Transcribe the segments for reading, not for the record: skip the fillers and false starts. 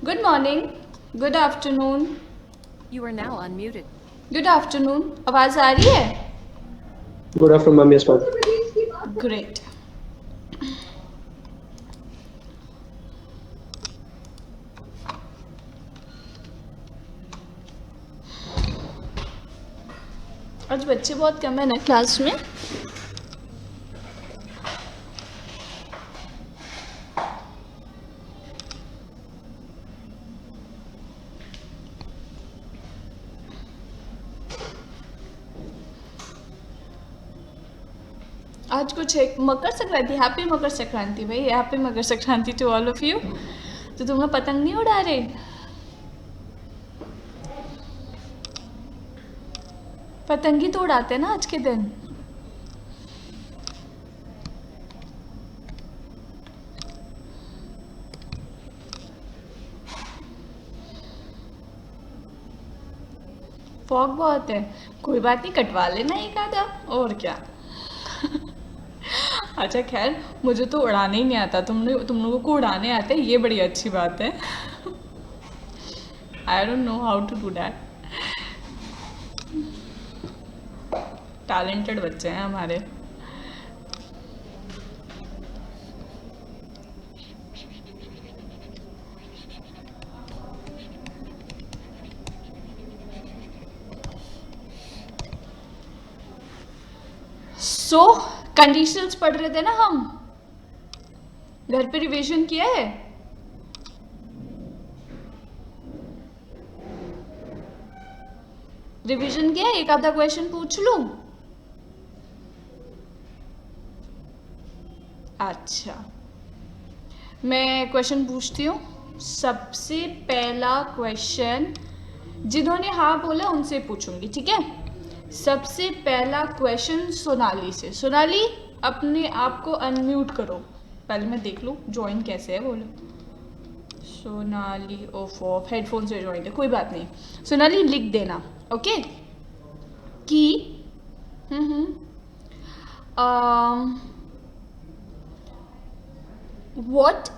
Good morning, good afternoon, You are now unmuted. Good afternoon. आवाज़ आ रही है? Good afternoon, ma'am. Yes, ma'am. Great. आज बच्चे बहुत कम है ना क्लास में। आज कुछ एक मकर संक्रांति, हैप्पी मकर संक्रांति भाई, happy Makar Sankranti to all of you. तो तुम लोग पतंग नहीं उड़ा रहे? पतंग ही तो उड़ाते हैं ना आज के दिन। फॉग बहुत है, कोई बात नहीं, कटवा लेना एक आधा, और क्या। अच्छा खैर, मुझे तो उड़ाने ही नहीं आता, तुम लोगों को उड़ाने आते हैं, ये बड़ी अच्छी बात है। I don't know how to do that. Talented बच्चे हैं हमारे। सो कंडीशंस पढ़ रहे थे ना हम, घर पे रिवीजन किया है? रिवीजन किया है? एक आधा क्वेश्चन पूछ लूं? अच्छा, मैं क्वेश्चन पूछती हूँ। सबसे पहला क्वेश्चन जिन्होंने हाँ बोला उनसे पूछूंगी, ठीक है? सबसे पहला क्वेश्चन सोनाली से। सोनाली, अपने आप को अनम्यूट करो, पहले मैं देख लूँ ज्वाइन कैसे है। बोलो सोनाली। ऑफ हेडफोन से ज्वाइन है, कोई बात नहीं। सोनाली लिख देना, ओके? कि what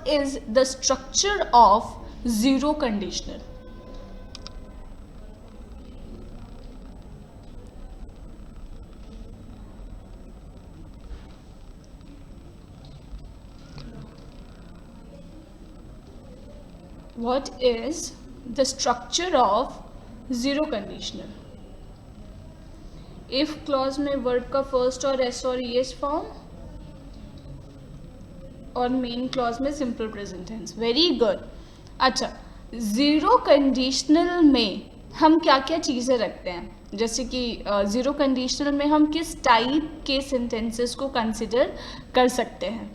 is the structure of zero conditional? What is the structure of zero conditional? if clause में वर्ब का फर्स्ट और एस और ईएस फॉर्म, और मेन क्लॉज में simple present tense. Very good. अच्छा, ज़ीरो कंडीशनल में हम क्या क्या चीज़ें रखते हैं? जैसे कि ज़ीरो कंडीशनल में हम किस टाइप के सेंटेंसेस को कंसिडर कर सकते हैं?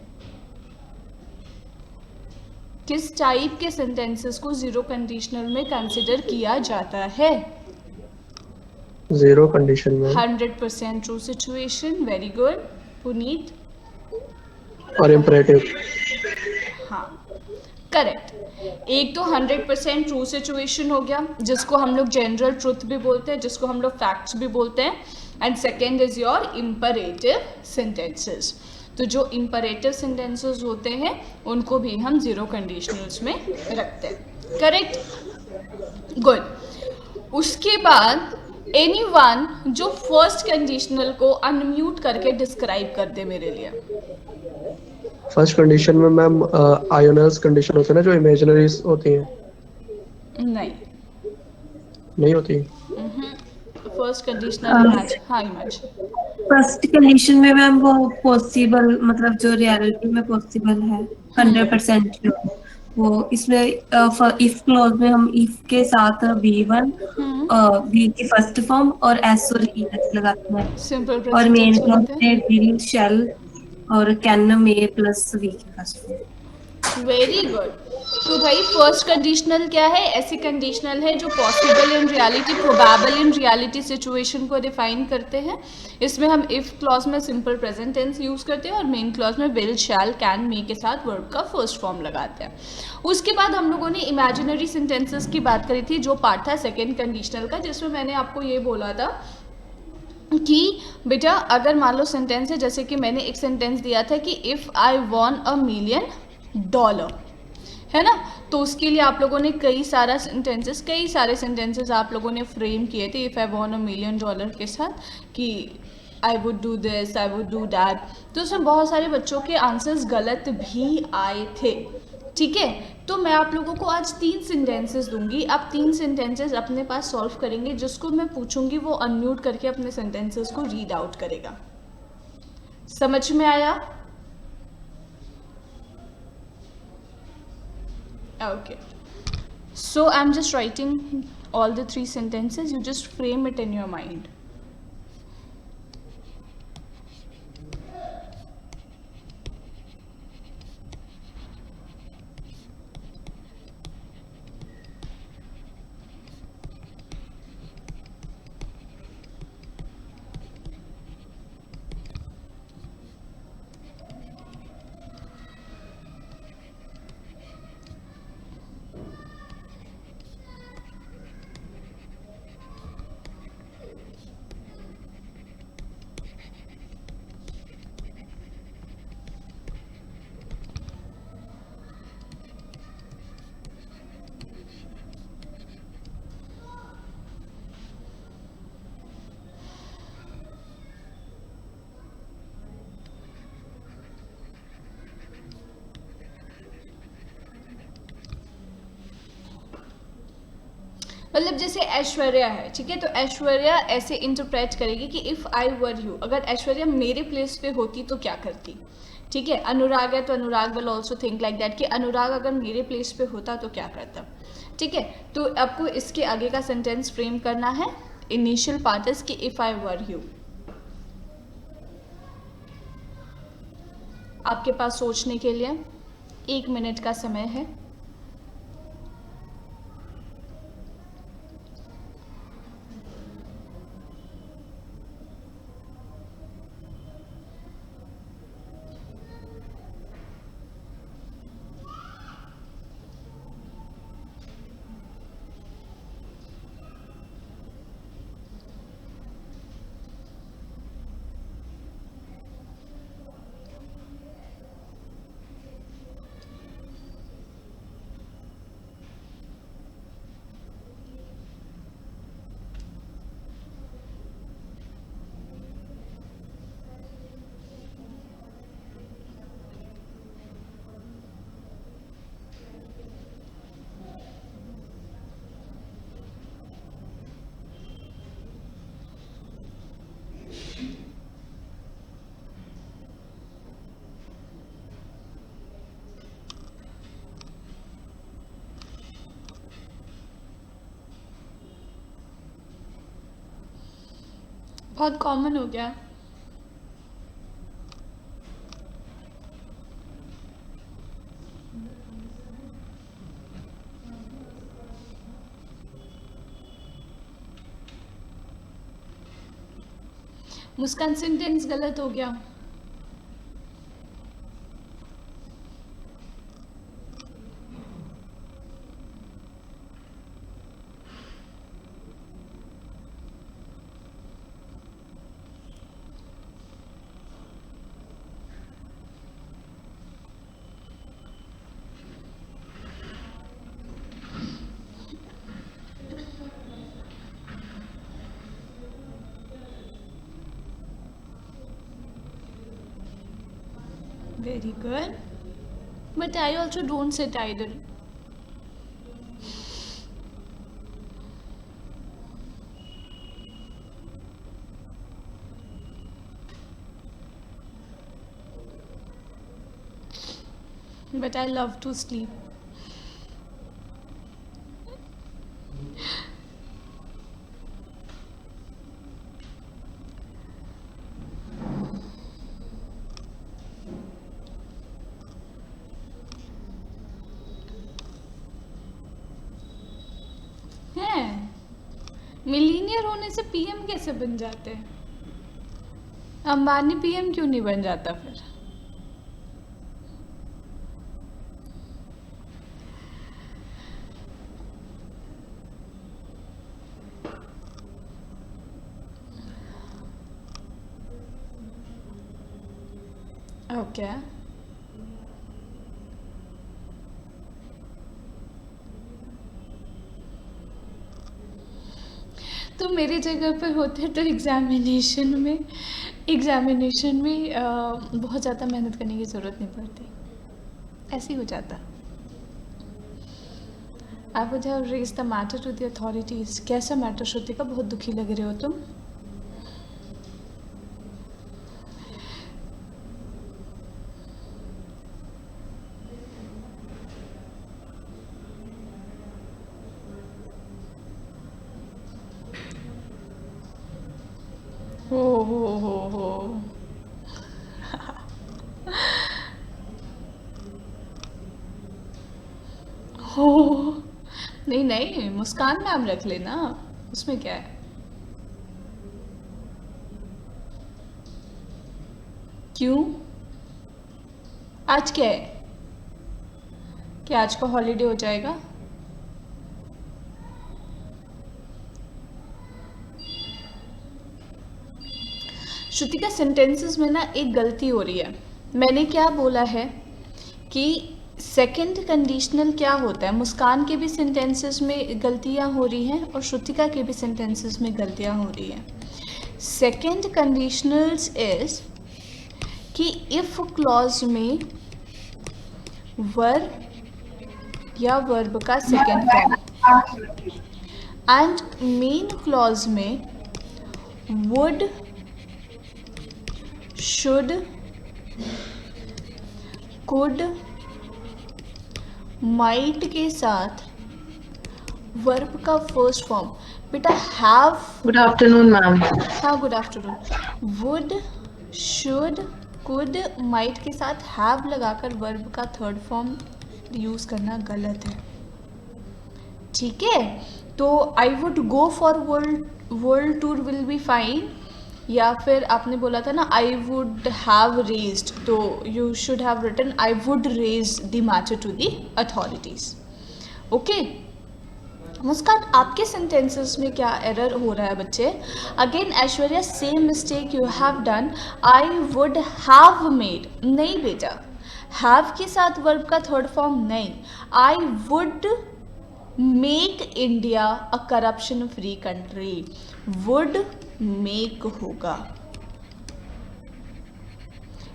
किस टाइप के सेंटेंसेस को ज़ीरो कंडीशनल में कंसिडर किया जाता है? जीरो कंडीशन में 100% true situation. Very good Puneet. और इम्परेटिव। हाँ करेक्ट। एक तो 100% ट्रू सिचुएशन हो गया, जिसको हम लोग जनरल ट्रुथ भी बोलते हैं, जिसको हम लोग फैक्ट्स भी बोलते हैं। And second is your imperative sentences. तो जो इम्परेटिव सेंटेंसेस होते हैं उनको भी हम ज़ीरो कंडीशनल्स में रखते हैं। Correct, good. उसके बाद एनीवन जो फर्स्ट कंडीशनल को अनम्यूट करके डिस्क्राइब कर दे मेरे लिए। फर्स्ट कंडीशन में मैम आयोनस कंडीशन होते हैं ना, जो इमेजिनरीज होती हैं। नहीं होती। First conditional image. हाँ इमेज। फर्स्ट कंडीशन में मैम वो पॉसिबल, मतलब जो रियलिटी में पॉसिबल है 100% जो, वो इसमें इफ क्लॉज में हम इफ के साथ V1 बी की फर्स्ट फॉर्म और एस और ईएस लगाते हैं। सिंपल और प्रेजेंट मेन टेंस क्लॉज होते हैं। में विल, शैल और कैन में प्लस वी की फर्स्ट फॉर्म। Very good. तो भाई फर्स्ट कंडीशनल क्या है? ऐसी कंडीशनल है जो possible in reality, probable in reality situation को डिफाइन करते हैं। इसमें हम इफ क्लॉज में सिंपल प्रेजेंट टेंस यूज करते हैं और मेन क्लॉज में विल, शैल, कैन, मे के साथ वर्ब का फर्स्ट फॉर्म लगाते हैं। उसके बाद हम लोगों ने इमेजिनरी सेंटेंसेस की बात करी थी, जो पार्ट था सेकेंड कंडीशनल का, जिसमें मैंने आपको ये बोला था कि बेटा अगर मान लो सेंटेंस है, जैसे कि मैंने एक सेंटेंस दिया था कि इफ़ आई वॉन $1 million, है ना। तो उसके लिए आप लोगों ने कई सारे सेंटेंसेस आप लोगों ने फ्रेम किए थे इफ़ आई वॉन $1 million के साथ कि I would do this, I would do that. तो उसमें बहुत सारे बच्चों के आंसर्स गलत भी आए थे, ठीक है। तो मैं आप लोगों को आज 3 सेंटेंसेस दूंगी, आप 3 सेंटेंसेस अपने पास सॉल्व करेंगे, जिसको मैं पूछूंगी वो अनम्यूट करके अपने सेंटेंसेस को रीड आउट करेगा। समझ में आया? Okay. So I'm just writing all the 3 sentences. You just frame it in your mind. मतलब जैसे ऐश्वर्या है, ठीक है, तो ऐश्वर्या ऐसे इंटरप्रेट करेगी कि इफ़ आई वर यू, अगर ऐश्वर्या मेरे प्लेस पे होती तो क्या करती, ठीक है। अनुराग है तो Anurag will also think like that कि अनुराग अगर मेरे प्लेस पे होता तो क्या करता, ठीक है। तो आपको इसके आगे का सेंटेंस फ्रेम करना है। इनिशियल पार्ट इज कि इफ़ आई वर यू। आपके पास सोचने के लिए 1 मिनट का समय है। बहुत कॉमन हो गया। मुस्कान सेंटेंस गलत हो गया। Very good. But I also don't sit idle. But I love to sleep. हैं, मिलीनियर होने से पीएम कैसे बन जाते हैं? अंबानी पीएम क्यों नहीं बन जाता फिर? ओके। तो मेरी जगह पे होते तो एग्जामिनेशन में बहुत ज़्यादा मेहनत करने की ज़रूरत नहीं पड़ती, ऐसे ही हो जाता। I would have raise the matter to the authorities. कैसा मैटर श्रुतिका, बहुत दुखी लग रहे हो तुम? हो हो नहीं नहीं, मुस्कान मैम रख लेना, उसमें क्या है। क्यों, आज क्या है? क्या आज का हॉलीडे हो जाएगा? श्रुतिका, सेंटेंसेस में ना एक गलती हो रही है। मैंने क्या बोला है कि सेकंड कंडीशनल क्या होता है। मुस्कान के भी सेंटेंसेस में गलतियां हो रही हैं और श्रुतिका के भी सेंटेंसेस में गलतियां हो रही हैं। सेकंड कंडीशनल्स इज कि इफ क्लॉज में वर्ब या वर्ब का second form and main clause में वुड, शुड, कुड, माइट के साथ वर्ब का फर्स्ट फॉर्म बेटा हैव। Good afternoon ma'am. हाँ good afternoon. Would, should, could, might के साथ हैव लगाकर वर्ब का थर्ड फॉर्म यूज़ करना गलत है, ठीक है। तो I would go for world tour will be fine, या फिर आपने बोला था ना आई वुड हैव रेज्ड, तो you should have written I would raise the matter to the authorities. Okay Muskan, आपके सेंटेंसेस में क्या एरर हो रहा है बच्चे? Again Aishwarya, same mistake you have done. I would have made, नहीं बेटा, हैव के साथ वर्ब का थर्ड फॉर्म नहीं। I would make India a corruption free country, would make होगा।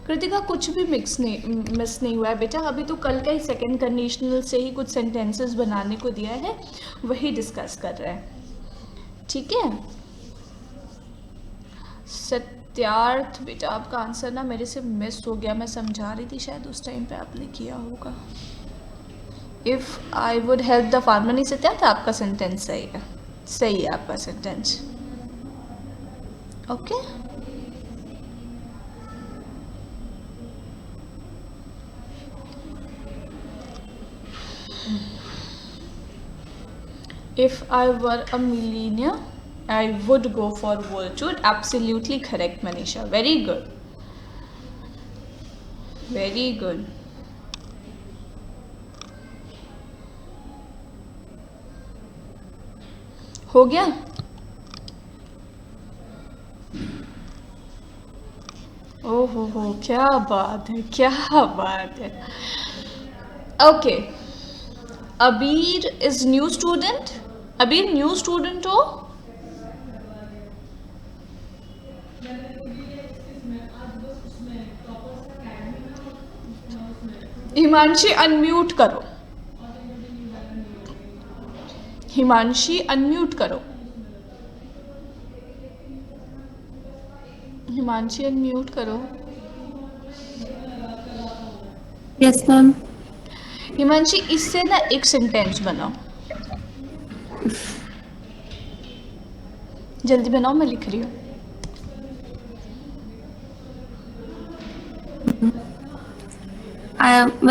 कृतिका, कुछ भी मिस नहीं हुआ है बेटा, अभी तो कल का ही सेकंड कंडीशनल से ही कुछ सेंटेंसेस बनाने को दिया है, वही डिस्कस कर रहे हैं, ठीक है। सत्यार्थ बेटा, आपका आंसर ना मेरे से मिस हो गया, मैं समझा रही थी, शायद उस टाइम पे आपने किया होगा। If I would help the farmer, नहीं सत्यार्थ, आपका सेंटेंस सही है, सही है आपका sentence. Okay If I were a millionaire, I would go for world tour. Absolutely correct, Manisha. Very good. Very good. हो गया? ओहो, क्या बात है, क्या बात है। Okay, Abir is new student. Abir new student हो? हिमांशी अनम्यूट करो, हिमांशी अनम्यूट करो, हिमांशी अनम्यूट करो। Yes ma'am. हिमांशी, इससे ना एक सेंटेंस बनाओ, जल्दी बनाओ, मैं लिख रही हूँ।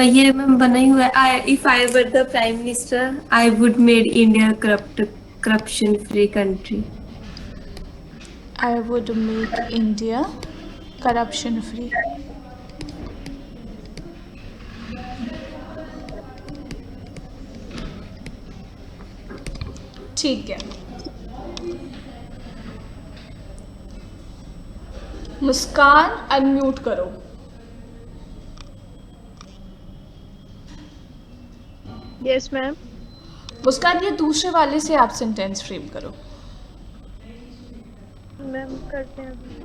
ये मैम बना ही हुआ है। If I were the prime minister I would made India corruption free country. I would make India corruption free. ठीक है, मुस्कान अनम्यूट करो। Yes ma'am. मुस्कान, ये दूसरे वाले से आप सेंटेंस फ्रेम करो। मैम करते हैं अभी।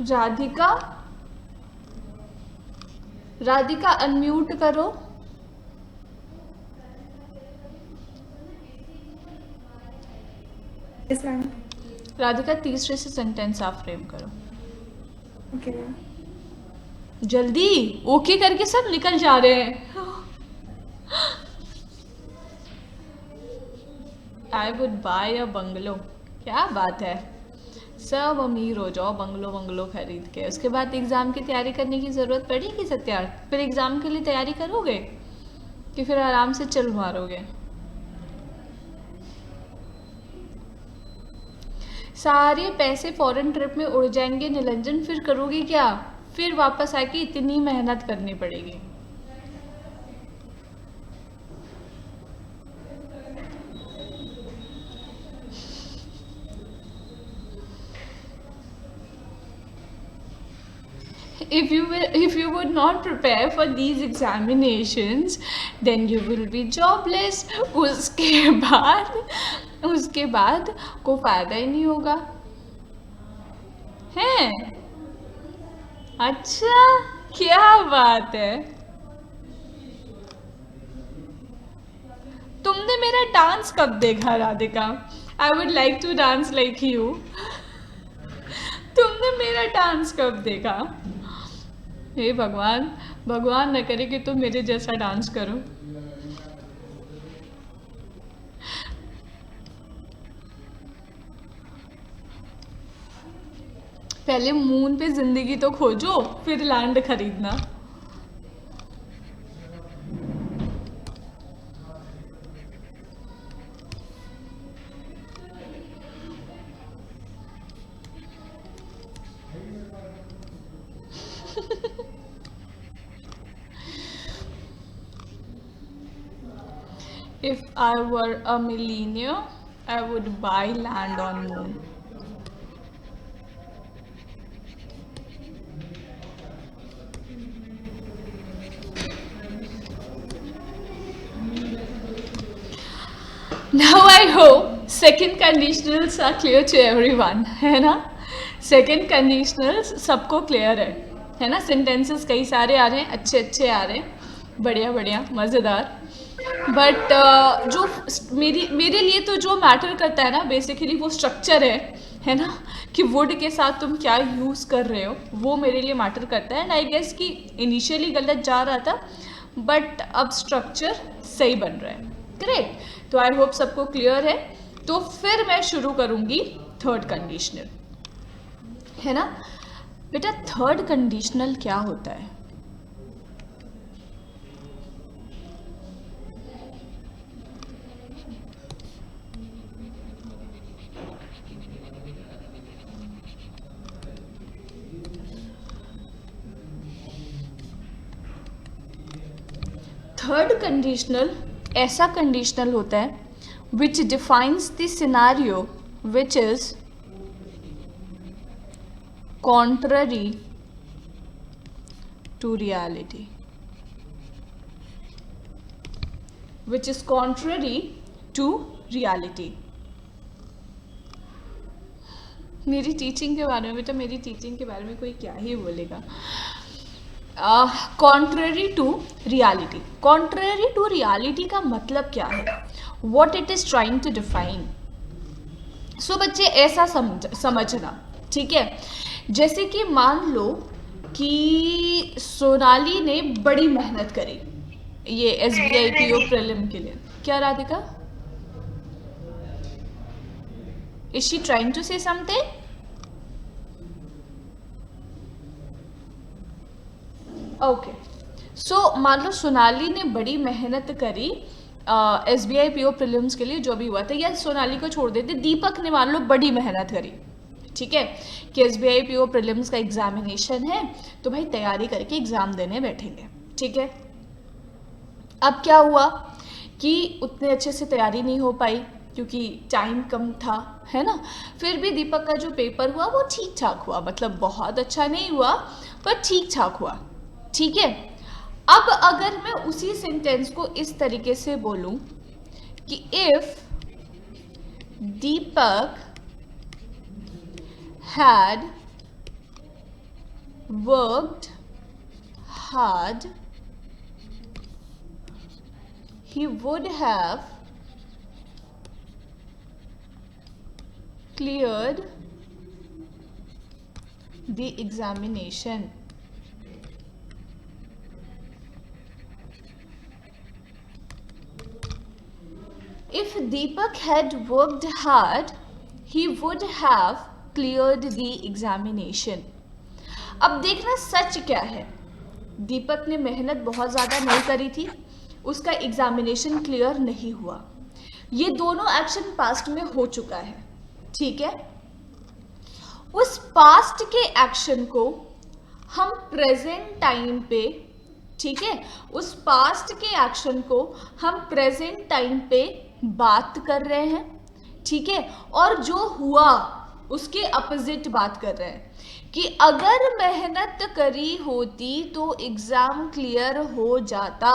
राधिका, राधिका अनम्यूट करो। Yes ma'am. राधिका तीसरे से सेंटेंस आप फ्रेम करो ओके मैम। जल्दी। ओके करके सब निकल जा रहे हैं। I would buy a bungalow. क्या बात है, सब अमीर हो जाओ बंगलो बंगलो खरीद के, उसके बाद एग्ज़ाम की तैयारी करने की ज़रूरत पड़ेगी सत्यार्थ? फिर एग्ज़ाम के लिए तैयारी करोगे कि फिर आराम से चल मारोगे? सारे पैसे फॉरेन ट्रिप में उड़ जाएंगे निरंजन, फिर करोगे क्या? फिर वापस आके इतनी मेहनत करनी पड़ेगी। if you would not prepare for these examinations then you will be jobless। उसके बाद को फायदा ही नहीं होगा है। अच्छा, क्या बात है। तुमने मेरा डांस कब देखा Radhika? I would like to dance like you. तुमने मेरा डांस कब देखा? हे भगवान, भगवान न करे कि तुम मेरे जैसा डांस करो। पहले मून पे जिंदगी तो खोजो, फिर लैंड खरीदना। If I were a millionaire, I would buy land on moon। Now I hope second conditionals are clear to everyone, है ना? Second conditionals सबको clear है ना? Sentences कई सारे आ रहे हैं, अच्छे अच्छे आ रहे हैं, बढ़िया बढ़िया मज़ेदार। बट जो मेरे लिए तो जो मैटर करता है ना बेसिकली वो स्ट्रक्चर है ना, कि वुड के साथ तुम क्या यूज़ कर रहे हो, वो मेरे लिए मैटर करता है। एंड आई गेस कि इनिशियली गलत जा रहा था बट अब स्ट्रक्चर सही बन रहा है। ग्रेट, तो आई होप सबको क्लियर है। तो फिर मैं शुरू करूँगी थर्ड कंडीशनल, है ना बेटा? थर्ड कंडीशनल क्या होता है? थर्ड कंडीशनल ऐसा कंडीशनल होता है which defines the scenario which is contrary to reality, which is contrary to reality. मेरी टीचिंग के बारे में बेटा, मेरी टीचिंग के बारे में कोई क्या ही बोलेगा। Contrary to reality, contrary to reality का मतलब क्या है? What it is trying to define. So बच्चे ऐसा समझना, ठीक है? जैसे कि मान लो कि सोनाली ने बड़ी मेहनत करी ये SBI PO प्रीलिम के लिए। क्या Radhika? Is she trying to say something? Okay, so मान लो सोनाली ने बड़ी मेहनत करी SBI PO प्रीलिम्स के लिए जो भी हुआ था, या सोनाली को छोड़ देते, दीपक ने मान लो बड़ी मेहनत करी, ठीक है, कि SBI PO प्रीलिम्स का एग्जामिनेशन है तो भाई तैयारी करके एग्ज़ाम देने बैठेंगे, ठीक है। अब क्या हुआ कि उतने अच्छे से तैयारी नहीं हो पाई क्योंकि टाइम कम था, है ना। फिर भी दीपक का जो पेपर हुआ वो ठीक ठाक हुआ, मतलब बहुत अच्छा नहीं हुआ पर ठीक ठाक हुआ, ठीक है। अब अगर मैं उसी सेंटेंस को इस तरीके से बोलूं कि if Deepak had worked hard, he would have cleared the examination. If Deepak had worked hard, he would have cleared the examination. अब देखना सच क्या है, दीपक ने मेहनत बहुत ज़्यादा नहीं करी थी, उसका एग्जामिनेशन क्लियर नहीं हुआ। ये दोनों एक्शन पास्ट में हो चुका है, ठीक है। उस पास्ट के एक्शन को हम प्रेजेंट टाइम पे, ठीक है, उस पास्ट के एक्शन को हम प्रेजेंट टाइम पे बात कर रहे हैं, ठीक है, और जो हुआ उसके अपोजिट बात कर रहे हैं कि अगर मेहनत करी होती तो एग्जाम क्लियर हो जाता,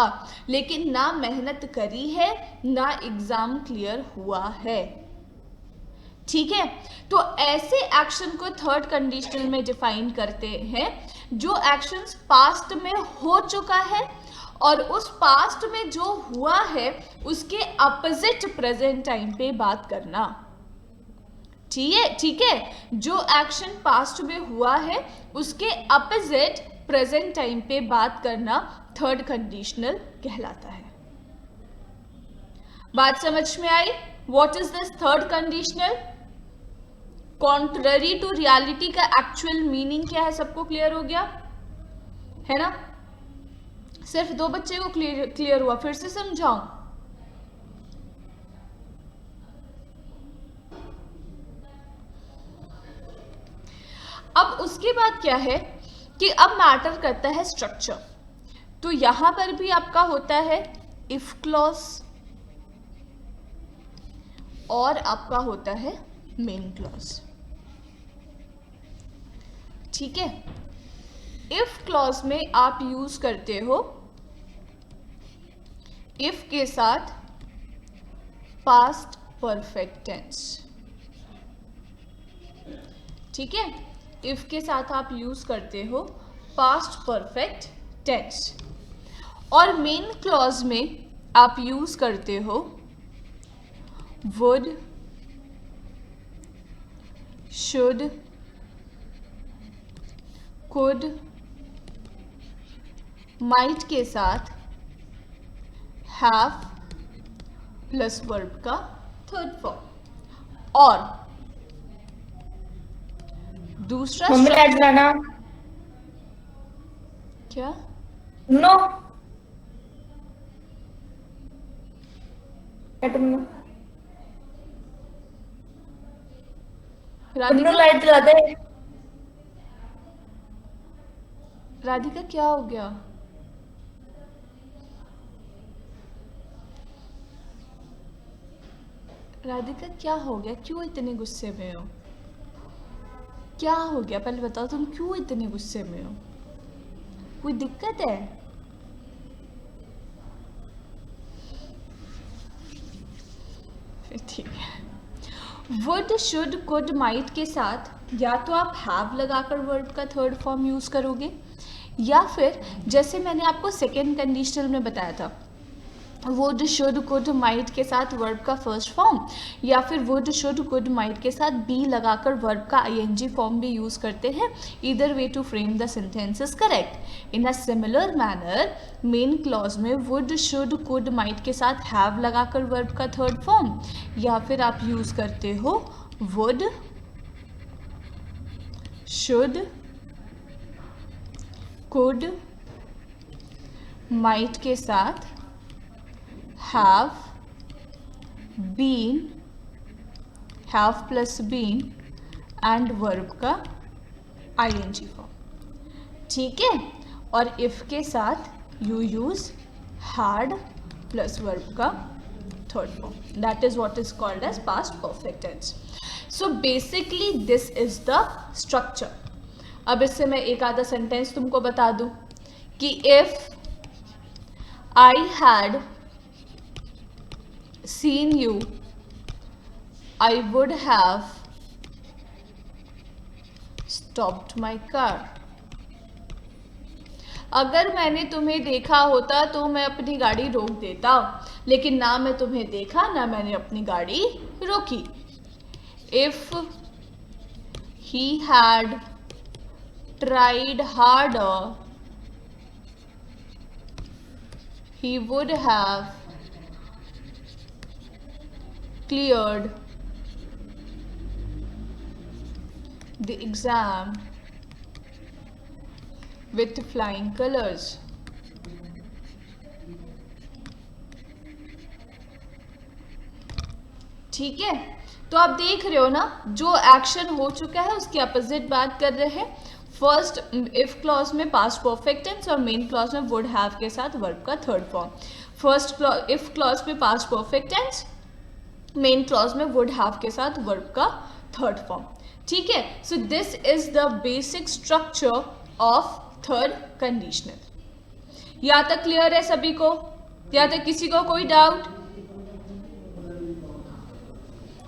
लेकिन ना मेहनत करी है ना एग्जाम क्लियर हुआ है, ठीक है। तो ऐसे एक्शन को थर्ड कंडीशनल में डिफाइन करते हैं जो एक्शंस पास्ट में हो चुका है और उस पास्ट में जो हुआ है उसके अपोजिट प्रेजेंट टाइम पे बात करना, ठीक है। जो एक्शन पास्ट में हुआ है उसके अपोजिट प्रेजेंट टाइम पे बात करना थर्ड कंडीशनल कहलाता है। बात समझ में आई? What is this third conditional? Contrary to reality का एक्चुअल मीनिंग क्या है, सबको क्लियर हो गया है ना? सिर्फ 2 बच्चे को क्लियर हुआ, फिर से समझाऊं? अब उसके बाद क्या है कि अब मैटर करता है स्ट्रक्चर। तो यहां पर भी आपका होता है इफ क्लॉज और आपका होता है मेन क्लॉज, ठीक है। इफ क्लॉज में आप यूज करते हो इफ के साथ पास्ट परफेक्ट टेंस, ठीक है। इफ के साथ आप यूज करते हो पास्ट परफेक्ट टेंस और मेन क्लॉज में आप यूज करते हो वुड, शुड, कुड, माइट के साथ हैव प्लस वर्ब का थर्ड फॉर्म। और दूसरा मम्मी लाइट जलाना। क्या? नो नो राधिका, लाइट जला दे। राधिका क्या हो गया? राधिका क्या हो गया? क्यों इतने गुस्से में हो? क्या हो गया पहले बताओ, तुम क्यों इतने गुस्से में हो? कोई दिक्कत है? ठीक है। वुड, शुड, कुड, माइट के साथ या तो आप हैव लगाकर वर्ब का थर्ड फॉर्म यूज करोगे या फिर जैसे मैंने आपको सेकेंड कंडीशनल में बताया था वुड, शुड, कुड, माइट के साथ वर्ब का फर्स्ट फॉर्म या फिर वुड, शुड, कुड, माइट के साथ बी लगाकर वर्ब का आईएनजी फॉर्म भी यूज करते हैं। Either way to frame the sentence is correct. In a similar manner main clause में वुड, शुड, कुड, माइट के साथ हैव लगाकर वर्ब का थर्ड फॉर्म या फिर आप यूज करते हो वुड, शुड, कुड, माइट के साथ have, been, have plus been and verb का ing फॉर्म, ठीक है। और if के साथ you use had plus verb का third form. That is what is called as past perfect tense. So basically this is the structure. अब इससे मैं एक आधा सेंटेंस तुमको बता दूं कि if I had seen you, I would have stopped my car. अगर मैंने तुम्हें देखा होता तो मैं अपनी गाड़ी रोक देता, लेकिन ना मैं तुम्हें देखा ना मैंने अपनी गाड़ी रोकी. If he had tried harder, he would have cleared the exam with flying colors. ठीक है, तो आप देख रहे हो ना, जो एक्शन हो चुका है उसकी अपोजिट बात कर रहे हैं. फर्स्ट इफ क्लॉज में पास्ट परफेक्ट टेंस और मेन क्लॉज में वुड हैव के साथ वर्ब का third form. First if clause में past perfect tense, main clause में वुड हैव के साथ वर्ब का थर्ड फॉर्म. ठीक है, so this is the basic structure of third conditional. यहाँ तक क्लियर है सभी को? यहाँ तक किसी को कोई doubt?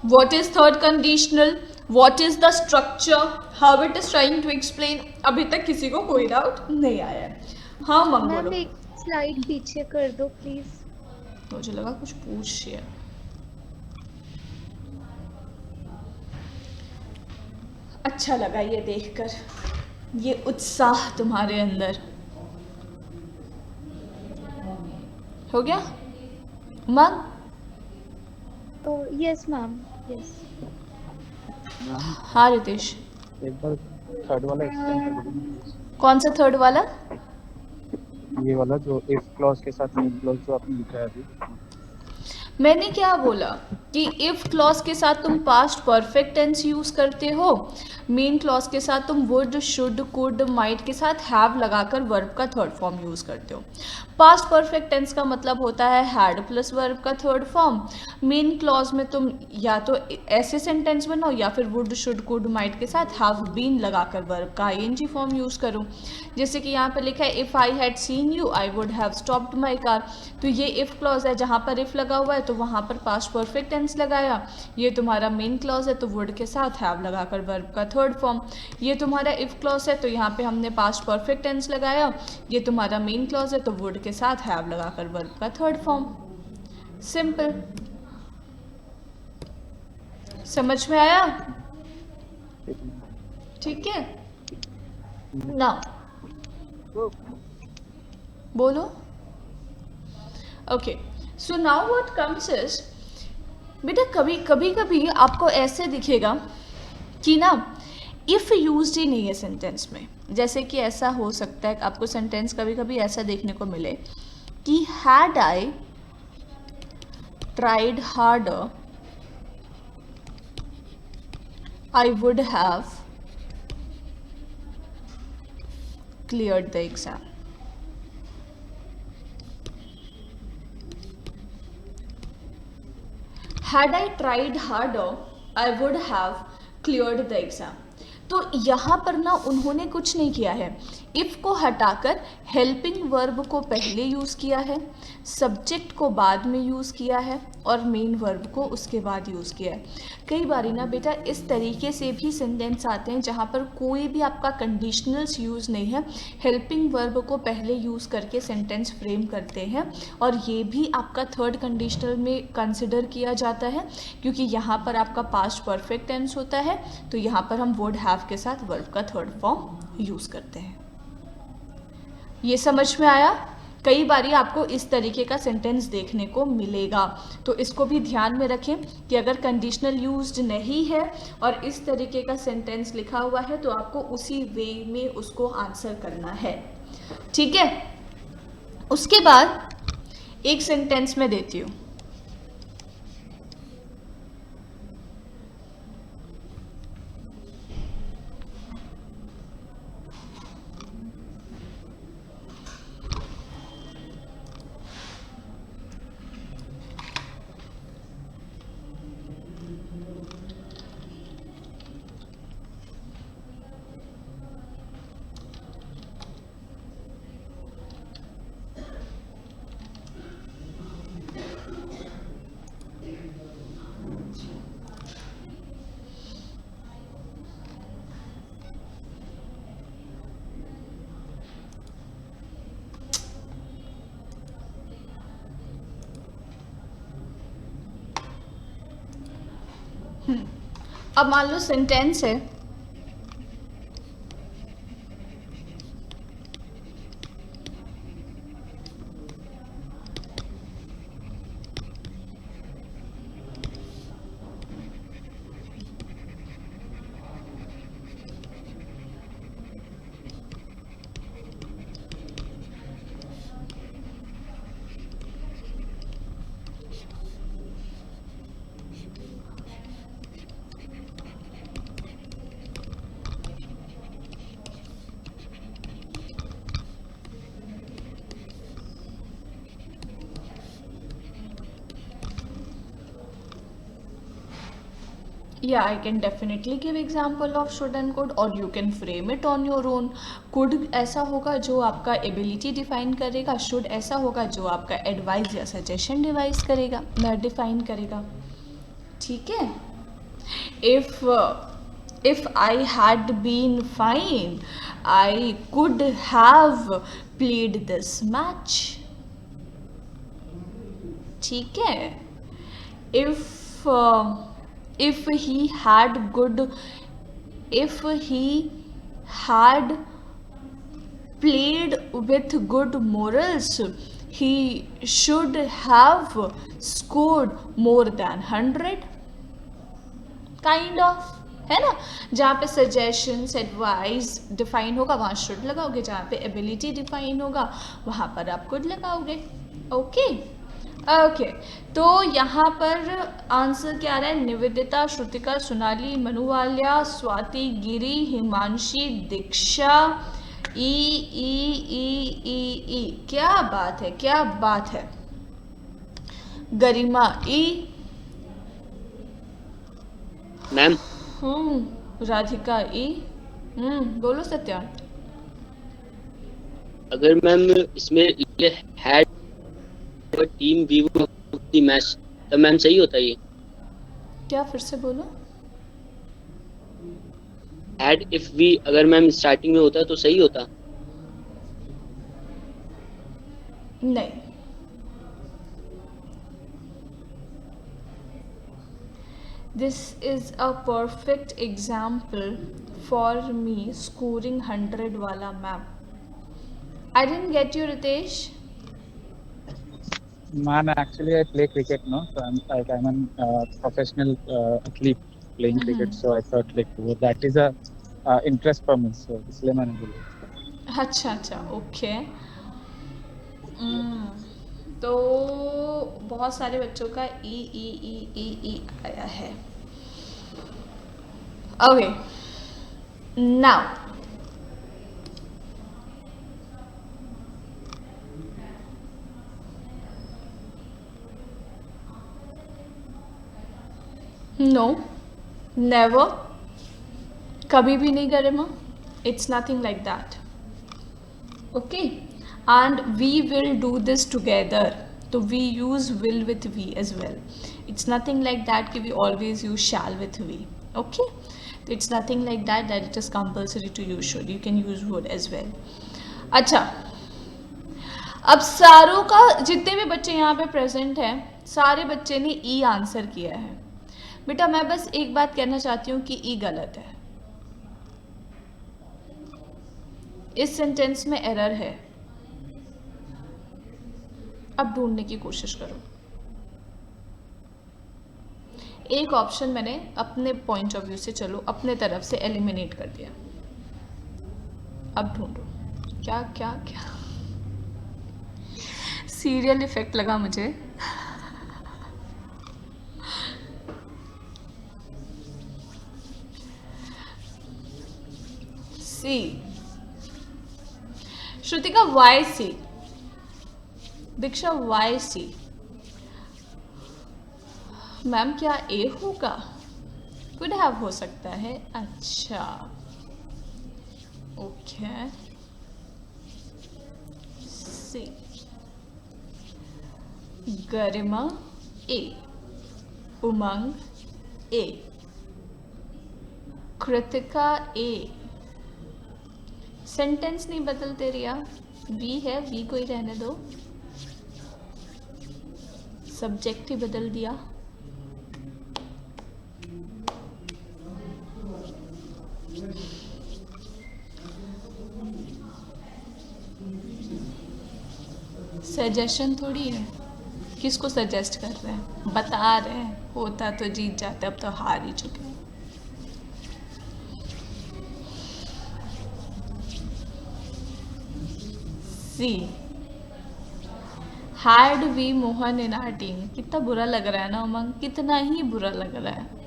What is third conditional? What is the structure? How it is trying to explain? अभी तक किसी को कोई डाउट नहीं आया है. हाँ मैम मंगोलो, एक स्लाइड पीछे कर दो प्लीज. मुझे लगा कुछ पूछ रही है. अच्छा लगा ये देखकर, ये उत्साह तुम्हारे अंदर. हो गया मंग? तो यस मैम, यस. हाँ रितेश, एक बार थर्ड वाला एक्सप्लेन कर दो please. कौन सा थर्ड वाला? ये वाला जो इफ क्लॉज के साथ मेन क्लॉज जो आपने लिखा है अभी. मैंने क्या बोला कि इफ क्लॉज के साथ तुम पास्ट परफेक्ट टेंस यूज करते हो, मेन क्लॉज के साथ तुम वुड, शुड, कुड, माइट के साथ हैव लगाकर वर्ब का थर्ड फॉर्म यूज करते हो. पास्ट परफेक्ट टेंस का मतलब होता है हैड प्लस वर्ब का थर्ड फॉर्म. मेन क्लॉज में तुम या तो ऐसे सेंटेंस बनाओ या फिर वुड, शुड, कुड, माइट के साथ हैव बीन लगाकर वर्ब का आईएनजी फॉर्म यूज करो. जैसे कि यहाँ पर लिखा है if I had seen you I would have stopped my car. तो ये इफ क्लॉज है, जहाँ पर इफ लगा हुआ है तो वहाँ पर पास्ट परफेक्ट टेंस लगाया. ये तुम्हारा मेन क्लॉज है तो वुड के साथ हैव लगाकर वर्ब का थर्ड फॉर्म. ये तुम्हारा इफ क्लॉज है तो यहाँ पे हमने पास्ट परफेक्ट टेंस लगाया. ये तुम्हारा मेन क्लॉज है तो वुड के साथ हैव लगाकर वर्ब का थर्ड फॉर्म. सिंपल. समझ में आया? ठीक है ना, बोलो. Okay, so now what comes is, बेटा कभी कभी आपको ऐसे दिखेगा कि ना इफ यूज्ड ही नहीं है सेंटेंस में. जैसे कि ऐसा हो सकता है आपको सेंटेंस कभी कभी ऐसा देखने को मिले कि had I tried harder I would have cleared the exam. Had I tried harder, I would have cleared the exam. तो यहाँ पर ना उन्होंने कुछ नहीं किया है. इफ़ को हटाकर हेल्पिंग वर्ब को पहले यूज़ किया है, सब्जेक्ट को बाद में यूज़ किया है और मेन वर्ब को उसके बाद यूज़ किया है. कई बारी ना बेटा इस तरीके से भी सेंटेंस आते हैं जहाँ पर कोई भी आपका कंडीशनल्स यूज़ नहीं है, हेल्पिंग वर्ब को पहले यूज़ करके सेंटेंस फ्रेम करते हैं और ये भी आपका थर्ड कंडीशनल में कंसिडर किया जाता है क्योंकि यहाँ पर आपका पास्ट परफेक्ट टेंस होता है तो यहाँ पर हम वुड हैव के साथ वर्ब का थर्ड फॉर्म यूज़ करते हैं. ये समझ में आया? कई बारी आपको इस तरीके का सेंटेंस देखने को मिलेगा, तो इसको भी ध्यान में रखें कि अगर कंडीशनल यूज्ड नहीं है और इस तरीके का सेंटेंस लिखा हुआ है तो आपको उसी वे में उसको आंसर करना है. ठीक है, उसके बाद एक सेंटेंस में देती हूँ. अब मान लो सेंटेंस है, yeah, I can definitely give example of should and could, or you can frame it on your own. could ऐसा होगा जो आपका ability define करेगा, should ऐसा होगा जो आपका advice या suggestion devise करेगा, define करेगा. ठीक है. If I had been fine, I could have played this match. ठीक है. If he had played with good morals, he should have scored more than 100. Kind of, है ना. जहाँ पे सजेशंस एडवाइस डिफाइन होगा वहाँ शुड लगाओगे, जहाँ पे एबिलिटी डिफाइन होगा वहाँ पर आप कुड लगाओगे. ओके ओके, तो यहाँ पर आंसर क्या आ रहा है? निवेदिता, श्रुतिका, सोनाली, मनुवाल्या, स्वाति, गिरी, हिमांशी, दीक्षा, ई ई ई ई ई. क्या बात है, क्या बात है. गरिमा ई. मैम राधिका ई. बोलो सत्यार्थ. अगर मैम इसमें had team we the match तो मैम सही होता ये. क्या, फिर से बोलो. हैड इफ वी अगर मैम स्टार्टिंग में होता तो सही होता. नहीं. This is a perfect example for me scoring 100 वाला ma'am. I didn't get you, Ritesh. Man, actually I play cricket, no? So I'm an professional athlete playing cricket. So I thought like that is a interest for me. So इसलिए मैंने बोला. अच्छा अच्छा, okay. तो बहुत सारे बच्चों का ई ई ई ई ई आया है. ओके, नाउ नो, नेवर, कभी भी नहीं Garima. It's nothing like that. Okay, and we will do this together. So we use will with we as well. It's nothing like that कि we always use shall with we. Okay, it's nothing like that it is compulsory to use should. You can use would as well. अच्छा, अब सारों का जितने भी बच्चे यहाँ पे प्रेजेंट हैं, सारे बच्चे ने ई आंसर किया है. बेटा मैं बस एक बात कहना चाहती हूँ कि ई गलत है. इस सेंटेंस में एरर है. अब ढूंढने की कोशिश करो. एक ऑप्शन मैंने अपने पॉइंट ऑफ व्यू से, चलो अपने तरफ से एलिमिनेट कर दिया. अब ढूंढो. क्या क्या क्या सीरियल इफेक्ट लगा मुझे. C. Shrutika Y C. Diksha Y C. Ma'am क्या ए होगा? कुड हैव हो सकता है. अच्छा okay. C. Garima A. Umang A. Kritika A. Sentence नहीं बदलते रिया. वी है, वी को ही रहने दो. सब्जेक्ट ही बदल दिया. सजेशन थोड़ी है, किसको सजेस्ट कर रहे हैं, बता रहे हैं। होता तो जीत जाते, अब तो हार ही चुके हैं। See had we Mohan in our team. कितना बुरा लग रहा है ना उमंग, कितना ही बुरा लग रहा है।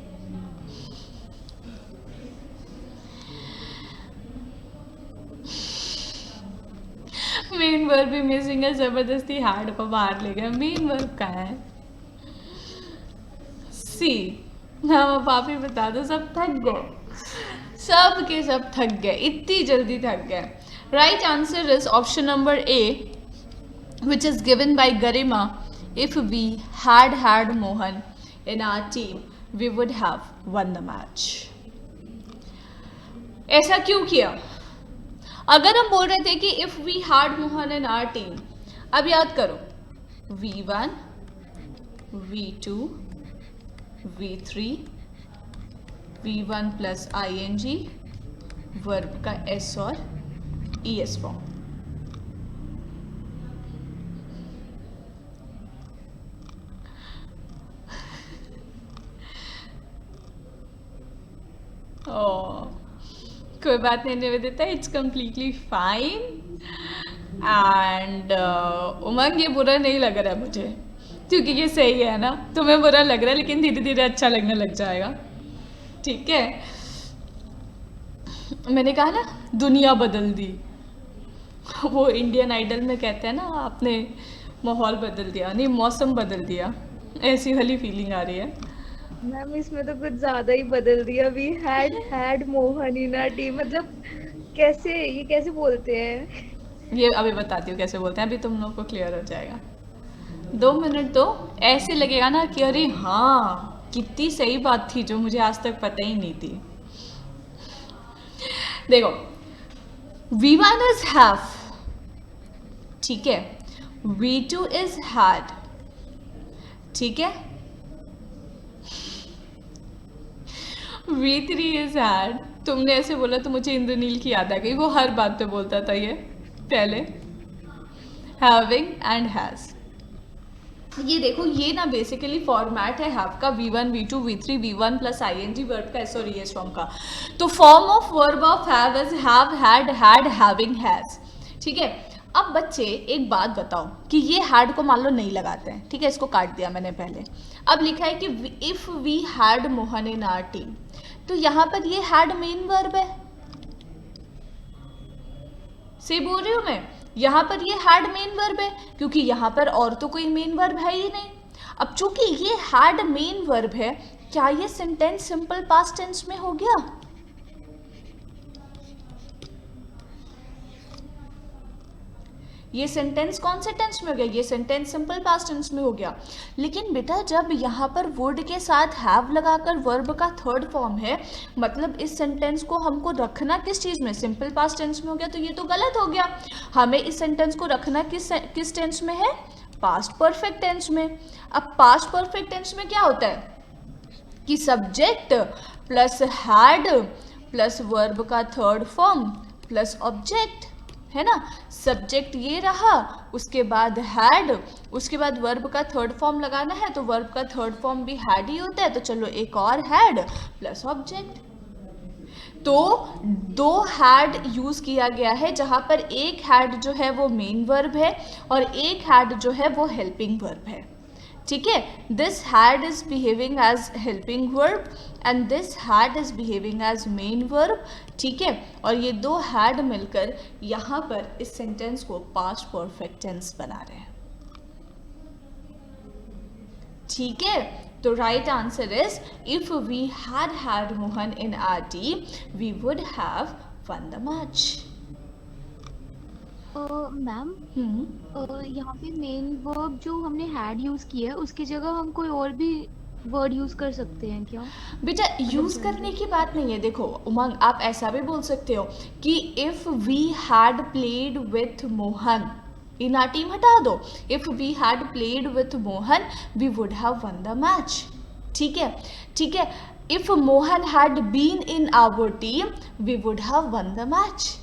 मेन वर्ब भी मिसिंग है, जबरदस्ती हैड को बाहर ले गए। मेन वर्ब कहाँ है? सी। हाँ आप ही बता दो, सब थक गए, सब के सब थक गए, इतनी जल्दी थक गए। Right answer is option number A, which is given by Garima. If we had Mohan in our team, we would have won the match. ऐसा क्यों किया? अगर हम बोल रहे थे कि if we had Mohan in our team, अब याद करो, V1, V2, V3, V1 plus ing, verb का S और ES फॉर्म। कोई बात नहीं Nivedita, it's completely fine. And Umang ये बुरा नहीं लग रहा है मुझे, क्योंकि ये सही है ना। तुम्हें बुरा लग रहा है लेकिन धीरे धीरे अच्छा लगने लग जाएगा, ठीक है। मैंने कहा ना दुनिया बदल दी, वो इंडियन आइडल में कहते हैं ना, आपने माहौल बदल दिया, नहीं मौसम बदल दिया, ऐसी वाली फीलिंग आ रही है। मैम इसमें तो कुछ ज्यादा ही बदल दिया। We had Mohan in our team, मतलब कैसे, ये कैसे बोलते हैं? ये अभी बताती हूँ कैसे बोलते हैं, अभी तुम लोग को क्लियर हो जाएगा। 2 मिनट तो ऐसे लगेगा ना कि अरे हाँ कितनी सही बात थी जो मुझे आज तक पता ही नहीं थी। देखो V1 इज हैव, ठीक है, V2 इज हैड, ठीक है, V3 इज हैड। तुमने ऐसे बोला तो मुझे इंद्रनील की याद आ गई, वो हर बात पे बोलता था ये पहले, हैविंग एंड हैज। ये देखो ये ना बेसिकली फॉर्मेट है हैव का, V1, V2, V3, V1 plus ing verb का S और ES फॉर्म का। तो form of verb of have is have, had, having, has, ठीक है। अब बच्चे एक बात बताओ कि ये हैड को मान लो नहीं लगाते हैं, ठीक है, इसको काट दिया मैंने पहले। अब लिखा है कि if we had Mohan in our team, तो यहाँ पर ये हैड मेन वर्ब है, से बोल रही हूँ मैं, यहाँ पर ये हैड मेन वर्ब है, क्योंकि यहाँ पर और तो कोई मेन वर्ब है ही नहीं। अब चूंकि ये हैड मेन वर्ब है, क्या ये सेंटेंस सिंपल पास्ट टेंस में हो गया? ये सेंटेंस कौन से टेंस में हो गया? ये सेंटेंस सिंपल पास्ट टेंस में हो गया। लेकिन बेटा जब यहाँ पर वुड के साथ हैव लगाकर वर्ब का थर्ड फॉर्म है, मतलब इस सेंटेंस को हमको रखना किस चीज़ में? सिंपल पास्ट टेंस में हो गया, तो ये तो गलत हो गया। हमें इस सेंटेंस को रखना किस टेंस में है? पास्ट परफेक्ट टेंस में। अब पास्ट परफेक्ट टेंस में क्या होता है कि subject plus had plus verb का थर्ड फॉर्म प्लस ऑब्जेक्ट, है ना। सब्जेक्ट ये रहा, उसके बाद हैड, उसके बाद वर्ब का थर्ड फॉर्म लगाना है, तो वर्ब का थर्ड फॉर्म भी हैड ही होता है, तो चलो एक और हैड प्लस ऑब्जेक्ट। तो 2 हैड यूज किया गया है, जहां पर एक हैड जो है वो मेन वर्ब है और एक हैड जो है वो हेल्पिंग वर्ब है, ठीक है। This had is behaving as helping verb and this had is behaving as main verb, ठीक है। और ये 2 हैड मिलकर यहाँ पर इस सेंटेंस को पास्ट परफेक्ट टेंस बना रहे हैं, ठीक है। तो right answer is if we had Mohan in our team we would have won the match. Ma'am यहाँ पे मेन वर्ब जो हमने हैड यूज किया है उसकी जगह हम कोई और भी वर्ड यूज कर सकते हैं क्या? बेटा यूज करने की बात नहीं है। देखो उमंग, आप ऐसा भी बोल सकते हो कि if we had played with Mohan in our team, हटा दो, if we had played with Mohan we would have won the match, ठीक है, ठीक है। If Mohan had been in our team we would have won the match,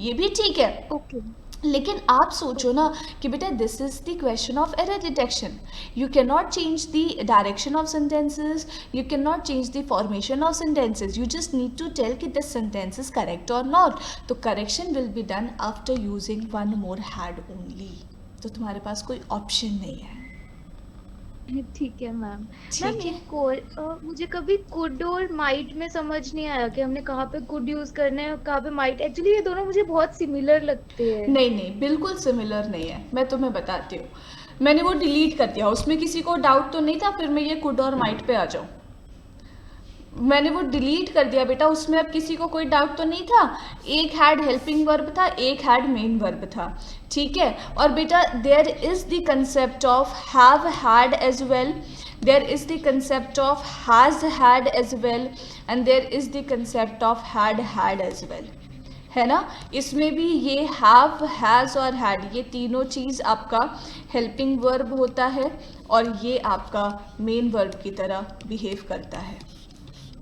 ये भी ठीक है। ओके लेकिन आप सोचो ना कि बेटा this is the question of error detection. You can not change the direction of sentences, you can not change the formation of sentences, you just need to tell कि दिस सेंटेंस इज करेक्ट और not. तो correction will be done after using one more had only. तो तुम्हारे पास कोई option नहीं है. ठीक है मैम. ठीक मैम है. एक और मुझे कभी कुड और माइट में समझ नहीं आया कि हमने कहाँ पे कुड यूज करना है और कहाँ पे माइट. एक्चुअली ये दोनों मुझे बहुत सिमिलर लगते हैं. नहीं नहीं, बिल्कुल सिमिलर नहीं है. मैं तुम्हें बताती हूँ. मैंने वो डिलीट कर दिया. उसमें किसी को डाउट तो नहीं था फिर मैं ये कुड और माइट पे आ जाऊँ. मैंने वो डिलीट कर दिया बेटा. उसमें अब किसी को कोई डाउट तो नहीं था. एक हैड हेल्पिंग वर्ब था, एक हैड मेन वर्ब था. ठीक है. और बेटा there is the concept of have had as well, there is the concept of has had as well, and there is the concept of had had as well. है ना. इसमें भी ये हैव, हैज़ और हैड, ये तीनों चीज़ आपका helping verb होता है और ये आपका मेन वर्ब की तरह बिहेव करता है.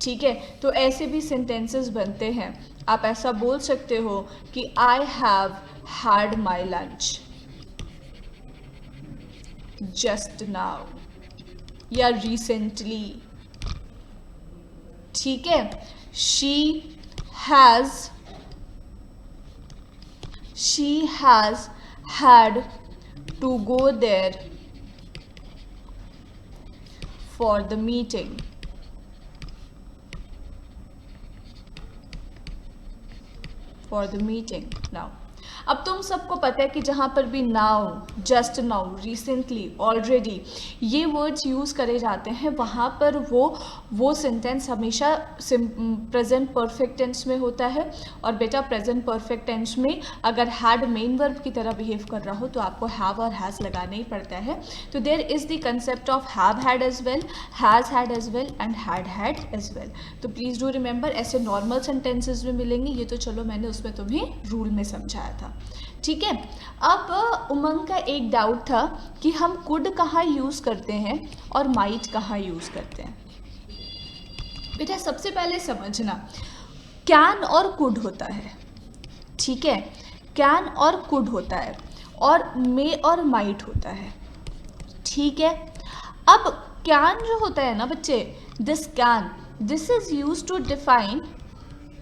ठीक है. तो ऐसे भी सेंटेंसेस बनते हैं. आप ऐसा बोल सकते हो कि I have had my lunch just now या रिसेंटली. ठीक है. She has had to go there for the meeting. For the meeting now. अब तुम सबको पता है कि जहाँ पर भी now, just now, recently, already ये वर्ड्स यूज़ करे जाते हैं वहाँ पर वो सेंटेंस हमेशा प्रेजेंट परफेक्ट टेंस में होता है. और बेटा प्रेजेंट परफेक्ट टेंस में अगर हैड मेन वर्ब की तरह बिहेव कर रहा हो तो आपको हैव और हैज़ लगाना ही पड़ता है. तो there is the concept of have had as well, has had as well and had as well. तो प्लीज़ डू रिमेंबर. ऐसे नॉर्मल सेंटेंसेज में मिलेंगे. ये तो चलो मैंने उसमें तुम्हें रूल में समझाया था. ठीक है. अब उमंग का एक डाउट था कि हम कुड कहाँ यूज़ करते हैं और माइट कहाँ यूज़ करते हैं. बेटा सबसे पहले समझना, कैन और कुड होता है. ठीक है. कैन और कुड होता है और मे और माइट होता है. ठीक है. अब कैन जो होता है ना बच्चे, this is used to define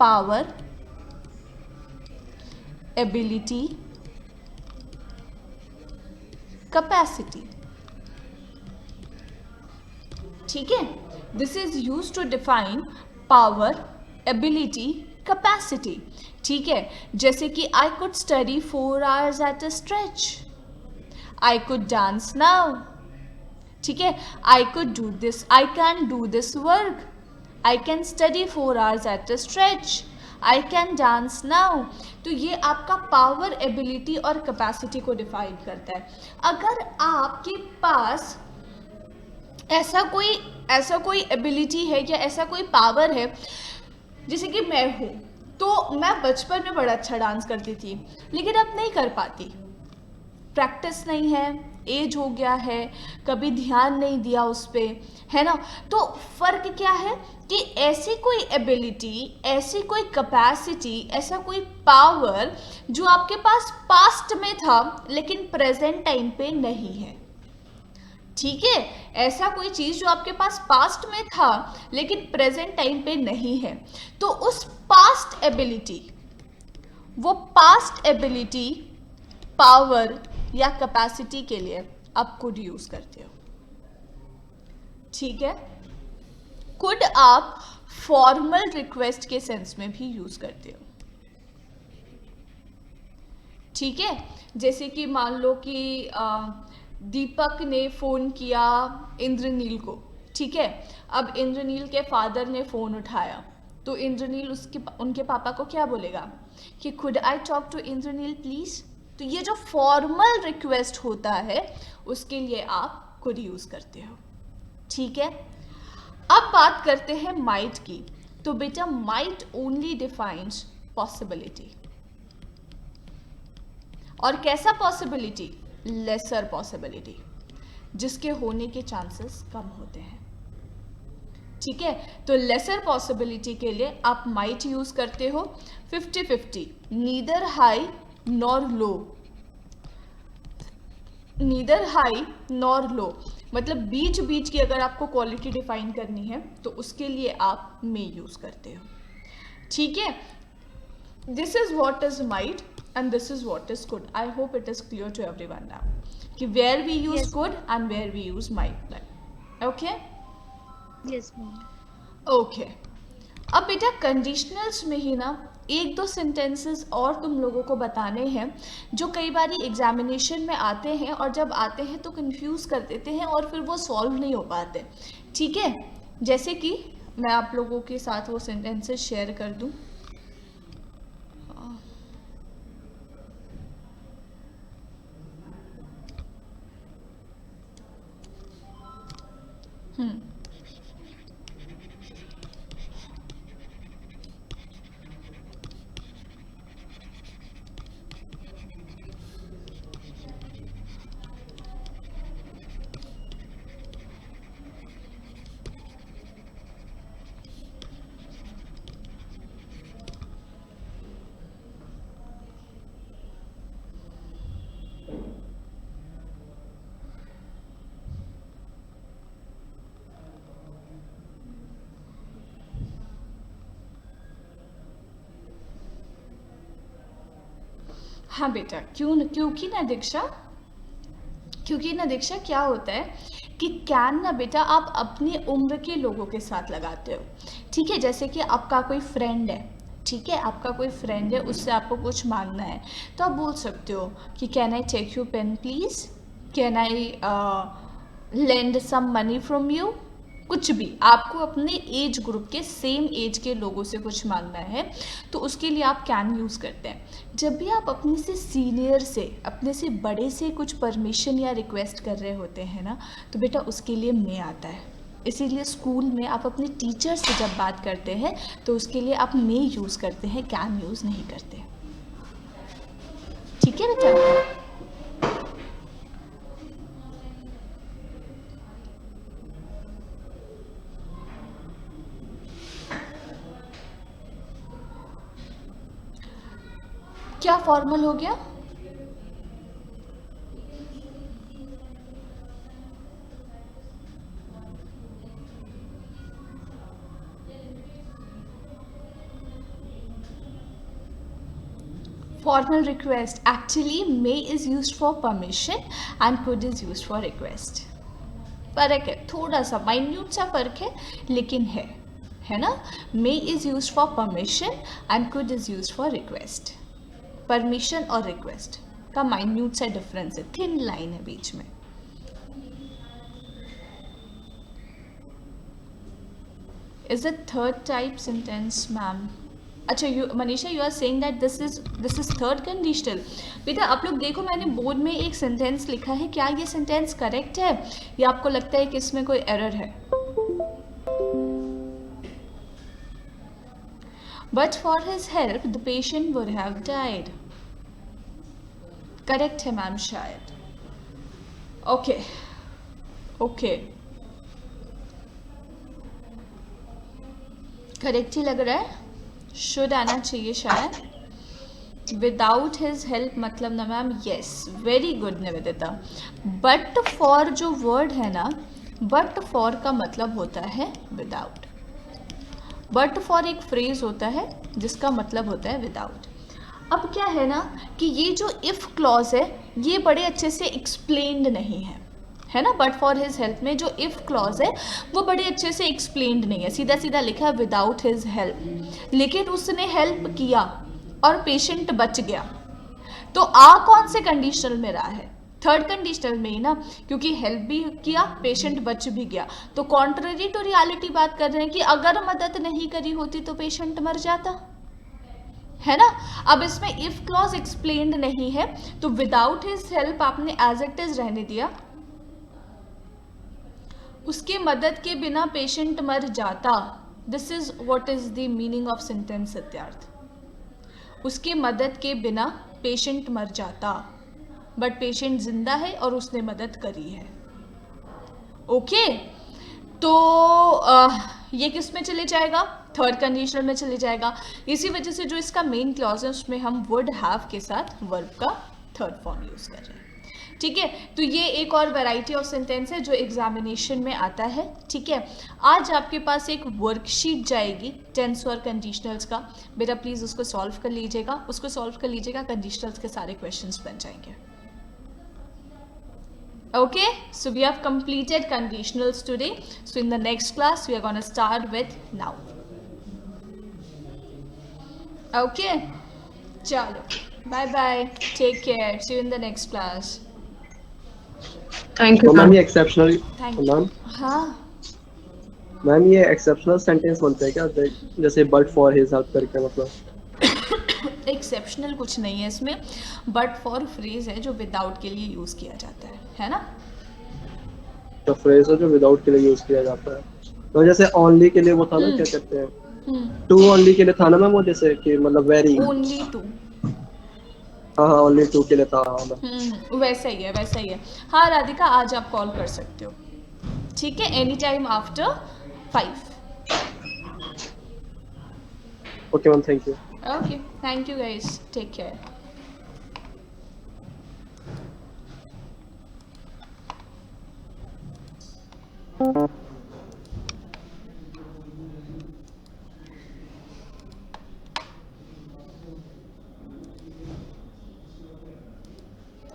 power, ability, capacity. ठीक है. This is used to define power, ability, capacity. ठीक है. जैसे कि I could study 4 hours at a stretch, I could dance now. ठीक है. I could do this, I can do this work, I can study 4 hours at a stretch, I can dance now. तो ये आपका power, ability और capacity को define करता है. अगर आपके पास ऐसा कोई एबिलिटी है या ऐसा कोई पावर है, जैसे कि मैं हूँ, तो मैं बचपन में बड़ा अच्छा डांस करती थी लेकिन अब नहीं कर पाती. प्रैक्टिस नहीं है, एज हो गया है, कभी ध्यान नहीं दिया उस पर, है ना. तो फ़र्क क्या है कि ऐसी कोई एबिलिटी, ऐसी कोई कैपेसिटी, ऐसा कोई पावर जो आपके पास पास्ट में था लेकिन प्रेजेंट टाइम पे नहीं है. ठीक है. ऐसा कोई चीज़ जो आपके पास पास्ट में था लेकिन प्रेजेंट टाइम पे नहीं है, तो उस पास्ट एबिलिटी, वो पास्ट एबिलिटी, पावर या कैपेसिटी के लिए आप कुड यूज करते हो. ठीक है. कुड आप फॉर्मल रिक्वेस्ट के सेंस में भी यूज करते हो. ठीक है. जैसे कि मान लो कि दीपक ने फ़ोन किया इंद्रनील को. ठीक है. अब इंद्रनील के फादर ने फ़ोन उठाया तो इंद्रनील उनके पापा को क्या बोलेगा कि could I talk to Indraneel please. तो ये जो फॉर्मल रिक्वेस्ट होता है उसके लिए आप कुड यूज़ करते हो. ठीक है. अब बात करते हैं माइट की. तो बेटा माइट ओनली डिफाइंस पॉसिबिलिटी. और कैसा पॉसिबिलिटी? लेसर पॉसिबिलिटी, जिसके होने के चांसेस कम होते हैं. ठीक है. तो लेसर पॉसिबिलिटी के लिए आप माइट यूज करते हो. 50-50, नीदर हाई नॉर लो नीदर हाई नॉर लो, मतलब बीच बीच की अगर आपको क्वालिटी डिफाइन करनी है तो उसके लिए आप मे यूज करते हो, ठीक है। This is what is might and this is what is could. I hope it is clear to everyone now कि where we use Yes. Could and where we use might. Okay yes ma'am. Okay, अब बेटा conditionals में ही ना एक दो sentences और तुम लोगों को बताने हैं जो कई बार एग्जामिनेशन में आते हैं और जब आते हैं तो कंफ्यूज कर देते हैं और फिर वो सॉल्व नहीं हो पाते, ठीक है। जैसे कि मैं आप लोगों के साथ वो सेंटेंसेस शेयर कर दूं। हाँ बेटा, क्योंकि ना दीक्षा क्या होता है कि कैन ना बेटा आप अपनी उम्र के लोगों के साथ लगाते हो, ठीक है। जैसे कि आपका कोई फ्रेंड है, ठीक है, आपका कोई फ्रेंड है, उससे आपको कुछ मांगना है तो आप बोल सकते हो कि can I take you pen please, can I lend some money from you, कुछ भी आपको अपने एज ग्रुप के सेम एज के लोगों से कुछ मांगना है तो उसके लिए आप कैन यूज़ करते हैं। जब भी आप अपने से सीनियर से, अपने से बड़े से कुछ परमिशन या रिक्वेस्ट कर रहे होते हैं ना तो बेटा उसके लिए मे आता है। इसीलिए स्कूल में आप अपने टीचर से जब बात करते हैं तो उसके लिए आप मे यूज़ करते हैं, कैन यूज़ नहीं करते, ठीक है बेटा। क्या फॉर्मल हो गया? Formal request, actually may is used for permission and could is used for request। फर्क है, थोड़ा सा माइन्यूट सा फर्क है लेकिन है ना। may is used for permission and could is used for request। Permission और रिक्वेस्ट का माइन्यूट सा डिफरेंस है, थिन लाइन है बीच में। Is it third type sentence ma'am? अच्छा Manisha you are saying that this is third conditional. बेटा आप लोग देखो, मैंने बोर्ड में एक सेंटेंस लिखा है, क्या ये सेंटेंस करेक्ट है या आपको लगता है कि इसमें कोई एरर है? But for his help, the patient would have died। Correct है मैम शायद। ओके करेक्ट ही लग रहा है, शुड आना चाहिए शायद। विदाउट हिज हेल्प मतलब ना ma'am, yes very good Nivedita. But for जो वर्ड है ना, बट फॉर का मतलब होता है विदाउट। बट फॉर एक फ्रेज होता है जिसका मतलब होता है विदाउट। अब क्या है ना कि ये जो इफ क्लॉज है ये बड़े अच्छे से एक्सप्लेन्ड नहीं है ना। बट फॉर हिज हेल्प में जो इफ क्लॉज है वो बड़े अच्छे से एक्सप्लेन्ड नहीं है, सीधा सीधा लिखा है विदाउट हिज हेल्प। लेकिन उसने हेल्प किया और पेशेंट बच गया, तो आ कौन से कंडीशनल में रहा है? थर्ड कंडीशनल में ही ना, क्योंकि हेल्प भी किया, पेशेंट बच भी गया। तो कॉन्ट्ररी टू रियलिटी बात कर रहे हैं कि अगर मदद नहीं करी होती तो पेशेंट मर जाता, है ना। अब इसमें इफ क्लॉज एक्सप्लेन्ड नहीं है तो विदाउट हिज हेल्प आपने एज इट इज रहने दिया, उसके मदद के बिना पेशेंट मर जाता। This is what is the meaning of sentence Satyarth. उसके मदद के बिना पेशेंट मर जाता, बट पेशेंट जिंदा है और उसने मदद करी है। ओके तो ये किस में चले जाएगा? थर्ड कंडीशनल में चले जाएगा। इसी वजह से जो इसका मेन क्लॉज है उसमें हम वुड हैव के साथ वर्ब का थर्ड फॉर्म यूज कर रहे हैं। ठीक है, तो ये एक और वैरायटी ऑफ सेंटेंस है जो एग्जामिनेशन में आता है। ठीक है, आज आपके पास एक वर्कशीट जाएगी टेंस और कंडीशनल्स का, बेटा प्लीज़ उसको सॉल्व कर लीजिएगा, उसको सॉल्व कर लीजिएगा, कंडीशनल्स के सारे क्वेश्चंस बन जाएंगे। Okay, so we have completed conditionals today. So in the next class, we are going to start with now. Okay, chalo. Bye bye. Take care. See you in the next class. Thank तो you ma'am ma'am. ये exceptional Thank you. Ma'am हाँ, ma'am ये exceptional sentence बनते हैं क्या, जैसे but for his help करके, मतलब एक्सेप्शनल कुछ नहीं है इसमें, बट फॉर फ्रेज है जो विदाउट के लिए यूज़ किया जाता है ना? तो फ्रेज है जो विदाउट के लिए यूज किया जाता है। तो जैसे ओनली के लिए वो था ना, क्या कहते हैं, टू ओनली के लिए था ना मैम वो, जैसे कि मतलब वेरी, ओनली टू। हाँ हाँ ओनली टू के लिए था, हाँ मैम। वैसा ही है, वैसा ही है। हाँ राधिका, आज आप कॉल कर सकते हो, ठीक है, any time after 5। Okay ma'am, thank you. Okay, thank you guys. Take care.